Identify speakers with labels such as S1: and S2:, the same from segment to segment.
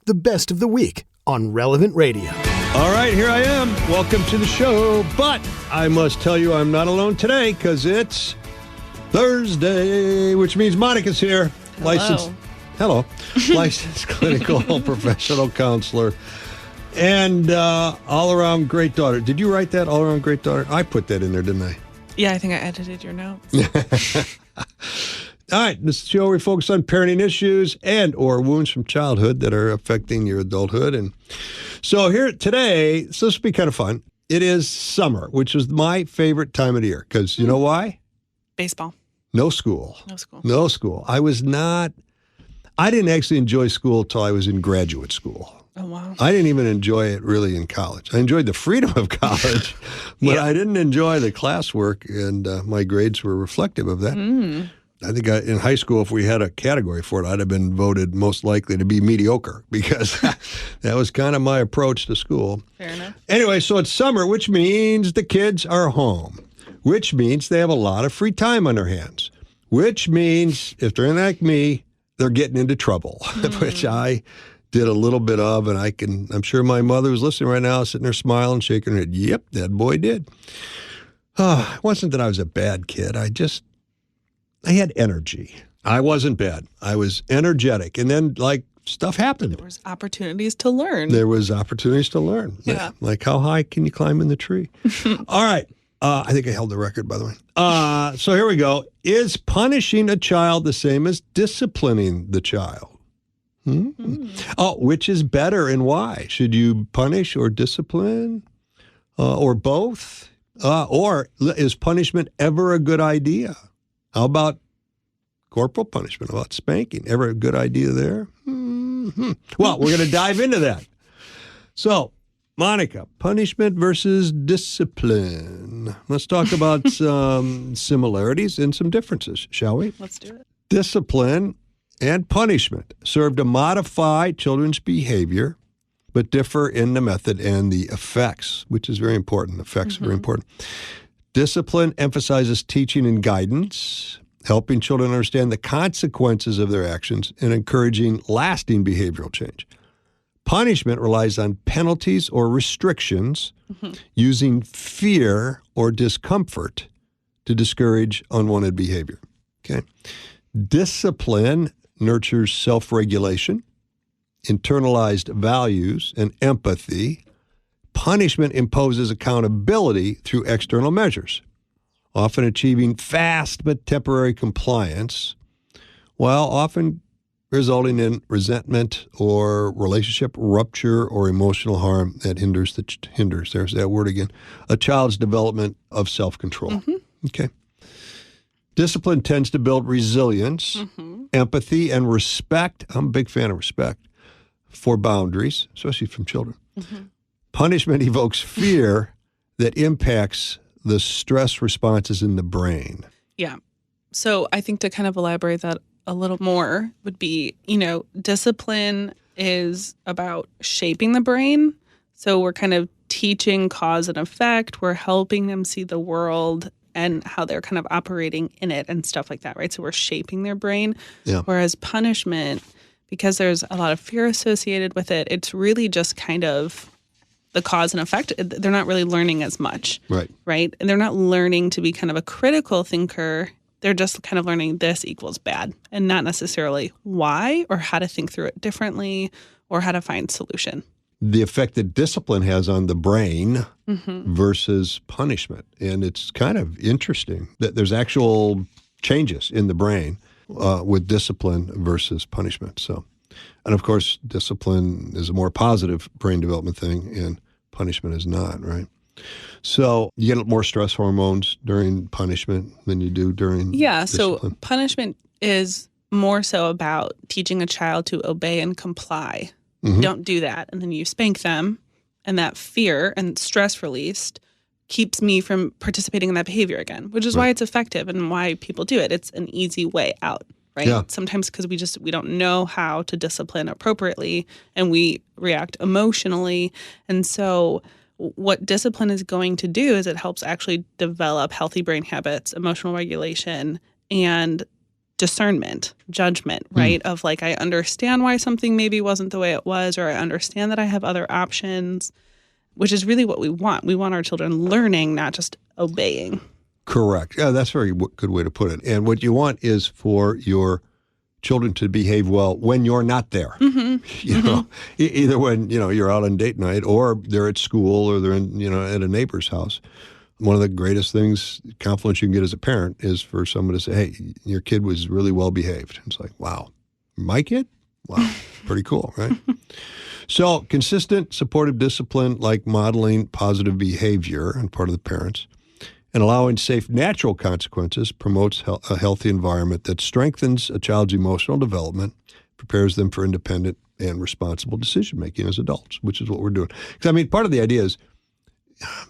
S1: the best of the week on Relevant Radio.
S2: All right, here I am. Welcome to the show. But I must tell you I'm not alone today because it's Thursday, which means Monica's here.
S3: Hello.
S2: Licensed clinical professional counselor and all-around great daughter. Did you write that, all-around great daughter? I put that in there, didn't I?
S3: Yeah, I think I edited your notes.
S2: All right, this show we focus on parenting issues and or wounds from childhood that are affecting your adulthood. And so here today, so this will be kind of fun. It is summer, which is my favorite time of the year because you know why?
S3: Baseball.
S2: No school.
S3: No school.
S2: I didn't actually enjoy school till I was in graduate school.
S3: Oh, wow.
S2: I didn't even enjoy it really in college. I enjoyed the freedom of college, but I didn't enjoy the classwork, and my grades were reflective of that. I think in high school, if we had a category for it, I'd have been voted most likely to be mediocre because that was kind of my approach to school.
S3: Fair enough.
S2: Anyway, so it's summer, which means the kids are home, which means they have a lot of free time on their hands, which means if they're like me, they're getting into trouble, which I did a little bit of, and I'm sure my mother was listening right now, sitting there smiling, shaking her head. Yep, that boy did. It wasn't that I was a bad kid. I had energy. I wasn't bad. I was energetic. And then, stuff happened.
S3: There was opportunities to learn.
S2: Yeah. Like, how high can you climb in the tree? All right. I think I held the record, by the way. So here we go. Is punishing a child the same as disciplining the child? Oh, which is better and why? Should you punish or discipline? Or both? Or is punishment ever a good idea? How about corporal punishment? How about spanking? Ever a good idea there? Well, we're going to dive into that. So, Monica, punishment versus discipline. Let's talk about some similarities and some differences, shall we?
S3: Let's do it.
S2: Discipline and punishment serve to modify children's behavior, but differ in the method and the effects, which is very important. Effects are very important. Discipline emphasizes teaching and guidance, helping children understand the consequences of their actions and encouraging lasting behavioral change. Punishment relies on penalties or restrictions, using fear or discomfort to discourage unwanted behavior. Okay. Discipline nurtures self-regulation, internalized values, and empathy. Punishment imposes accountability through external measures, often achieving fast but temporary compliance, while often resulting in resentment or relationship rupture or emotional harm that hinders, there's that word again, a child's development of self-control. Okay. Discipline tends to build resilience, empathy, and respect. I'm a big fan of respect for boundaries, especially from children. Punishment evokes fear that impacts the stress responses in the brain.
S3: Yeah. So I think to kind of elaborate that a little more would be, discipline is about shaping the brain. So we're kind of teaching cause and effect. We're helping them see the world and how they're kind of operating in it and stuff like that, right? So we're shaping their brain.
S2: Yeah.
S3: Whereas punishment, because there's a lot of fear associated with it, it's really just kind of the cause and effect. They're not really learning as much. Right? And they're not learning to be kind of a critical thinker. They're just kind of learning this equals bad and not necessarily why or how to think through it differently or how to find solution.
S2: The effect that discipline has on the brain versus punishment. And it's kind of interesting that there's actual changes in the brain with discipline versus punishment. So, and of course, discipline is a more positive brain development thing and punishment is not, right? So you get more stress hormones during punishment than you do during discipline.
S3: So punishment is more so about teaching a child to obey and comply. Don't do that. And then you spank them, and that fear and stress released keeps me from participating in that behavior again, which is why it's effective and why people do it. It's an easy way out, right?
S2: Yeah.
S3: Sometimes because we don't know how to discipline appropriately and we react emotionally. And so what discipline is going to do is it helps actually develop healthy brain habits, emotional regulation, and discernment, judgment, right? Of like, I understand why something maybe wasn't the way it was, or I understand that I have other options, which is really what we want. We want our children learning, not just obeying.
S2: Correct. Yeah, that's a very good way to put it. And what you want is for your children to behave well when you're not there. You know, either when, you're out on date night, or they're at school, or they're in, at a neighbor's house. One of the greatest compliments you can get as a parent is for someone to say, hey, your kid was really well behaved. It's like, wow, my kid? Wow, pretty cool, right? So consistent, supportive discipline, like modeling positive behavior on part of the parents, and allowing safe, natural consequences promotes a healthy environment that strengthens a child's emotional development, prepares them for independent and responsible decision-making as adults, which is what we're doing. Because, part of the idea is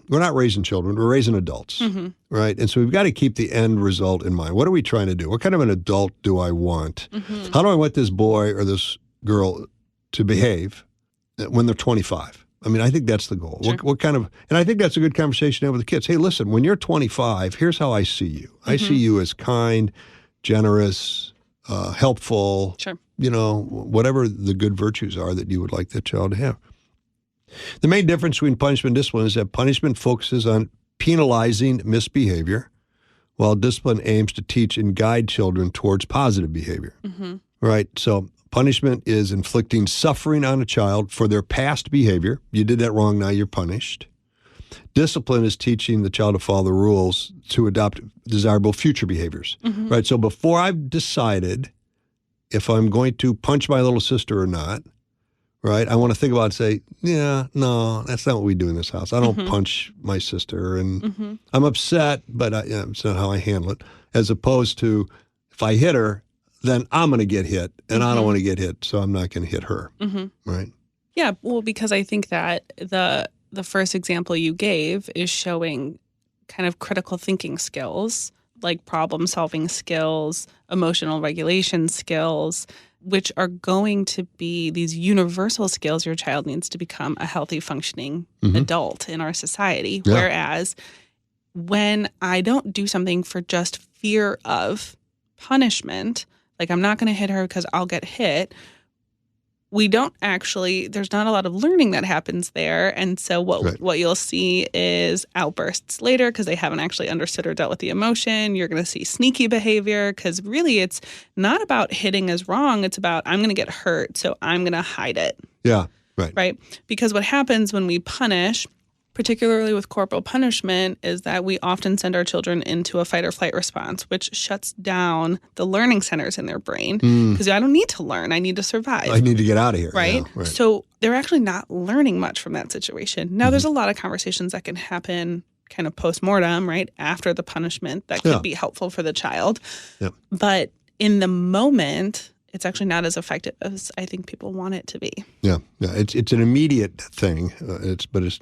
S2: we're not raising children, we're raising adults, right? And so we've got to keep the end result in mind. What are we trying to do? What kind of an adult do I want? How do I want this boy or this girl to behave when they're 25? I think that's the goal.
S3: Sure.
S2: What kind of, and I think that's a good conversation to have with the kids. Hey, listen, when you're 25, here's how I see you. I see you as kind, generous, helpful,
S3: sure.
S2: Whatever the good virtues are that you would like that child to have. The main difference between punishment and discipline is that punishment focuses on penalizing misbehavior, while discipline aims to teach and guide children towards positive behavior. Right? So punishment is inflicting suffering on a child for their past behavior. You did that wrong, now you're punished. Discipline is teaching the child to follow the rules to adopt desirable future behaviors. Right? So before I've decided if I'm going to punch my little sister or not, right, I want to think about it and say, yeah, no, that's not what we do in this house. I don't punch my sister, and I'm upset, but it's not how I handle it. As opposed to, if I hit her, then I'm going to get hit, and I don't want to get hit, so I'm not going to hit her, right?
S3: Yeah, well, because I think that the first example you gave is showing kind of critical thinking skills, like problem-solving skills, emotional regulation skills, which are going to be these universal skills your child needs to become a healthy, functioning adult in our society. Yeah. Whereas when I don't do something for just fear of punishment, like I'm not going to hit her because I'll get hit, there's not a lot of learning that happens there. And so what you'll see is outbursts later because they haven't actually understood or dealt with the emotion. You're going to see sneaky behavior because really it's not about hitting is wrong. It's about I'm going to get hurt, so I'm going to hide it.
S2: Yeah, right.
S3: Right? Because what happens when we punish, particularly with corporal punishment, is that we often send our children into a fight or flight response, which shuts down the learning centers in their brain because I don't need to learn. I need to survive.
S2: I need to get out of here.
S3: Right?
S2: Yeah, right.
S3: So they're actually not learning much from that situation. Now, there's a lot of conversations that can happen kind of post-mortem, right, after the punishment that could be helpful for the child.
S2: Yep.
S3: But in the moment, it's actually not as effective as I think people want it to be.
S2: Yeah. It's an immediate thing, but it's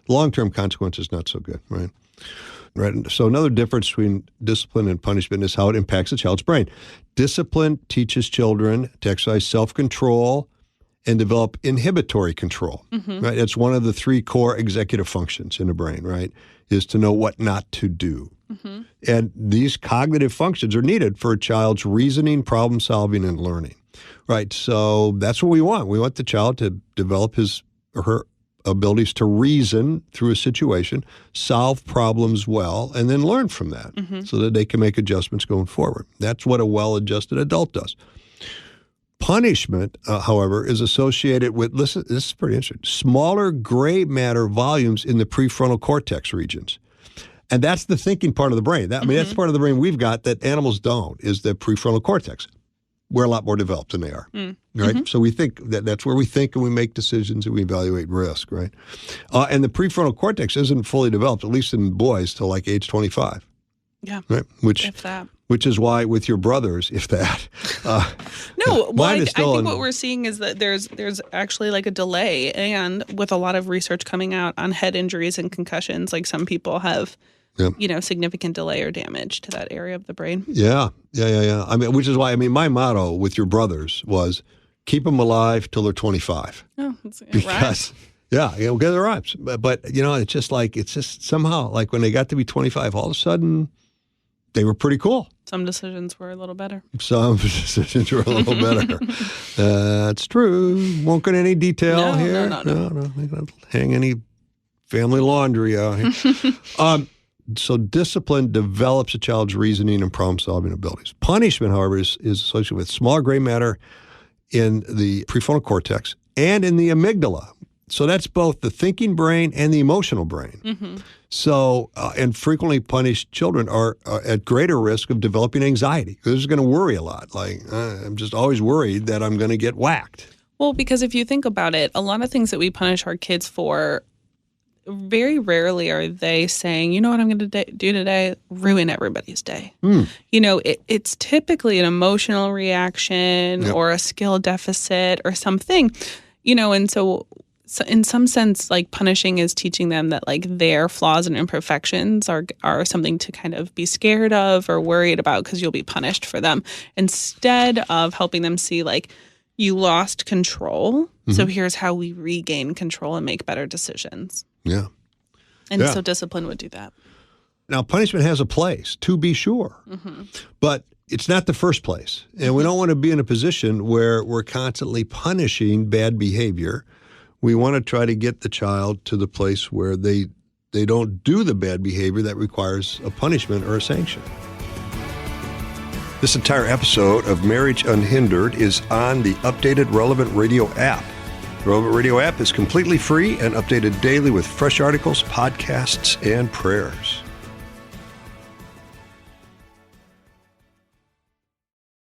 S2: long-term consequences not so good, right? Right. So another difference between discipline and punishment is how it impacts a child's brain. Discipline teaches children to exercise self-control and develop inhibitory control, right? It's one of the three core executive functions in the brain, right, is to know what not to do. And these cognitive functions are needed for a child's reasoning, problem-solving, and learning, right? So that's what we want. We want the child to develop his or her abilities to reason through a situation, solve problems well, and then learn from that so that they can make adjustments going forward. That's what a well-adjusted adult does. Punishment, however, is associated with, listen, this is pretty interesting, smaller gray matter volumes in the prefrontal cortex regions. And that's the thinking part of the brain. That's the part of the brain we've got that animals don't, is the prefrontal cortex. We're a lot more developed than they are, right? So we think that's where we think and we make decisions and we evaluate risk, right? And the prefrontal cortex isn't fully developed, at least in boys, till like age 25.
S3: Yeah,
S2: right. Which is why with your brothers, if that.
S3: No, well, I think what we're seeing is that there's actually like a delay, and with a lot of research coming out on head injuries and concussions, like some people have. Significant delay or damage to that area of the brain. Yeah.
S2: Which is why, my motto with your brothers was keep them alive till they're 25.
S3: Oh, it rhymes.
S2: Because it rhymes. But it's just somehow, like when they got to be 25, all of a sudden they were pretty cool.
S3: Some decisions were a little better.
S2: Some decisions were a little better. That's true. Won't get any detail here. No. They don't hang any family laundry out here. So discipline develops a child's reasoning and problem-solving abilities. Punishment, however, is associated with small gray matter in the prefrontal cortex and in the amygdala. So that's both the thinking brain and the emotional brain. Mm-hmm. So, and frequently punished children are at greater risk of developing anxiety because they're just going to worry a lot. Like, I'm just always worried that I'm going to get whacked.
S3: Well, because if you think about it, a lot of things that we punish our kids for, very rarely are they saying, you know what I'm going to do today? Ruin everybody's day. You know, it's typically an emotional reaction or a skill deficit or something, you know, and so in some sense, like punishing is teaching them that like their flaws and imperfections are something to kind of be scared of or worried about because you'll be punished for them, instead of helping them see like you lost control. Mm-hmm. So here's how we regain control and make better decisions.
S2: Yeah.
S3: And so discipline would do that.
S2: Now, punishment has a place, to be sure, but it's not the first place. And we don't want to be in a position where we're constantly punishing bad behavior. We want to try to get the child to the place where they don't do the bad behavior that requires a punishment or a sanction. This entire episode of Marriage Unhindered is on the updated Relevant Radio app. The Relevant Radio app is completely free and updated daily with fresh articles, podcasts, and prayers.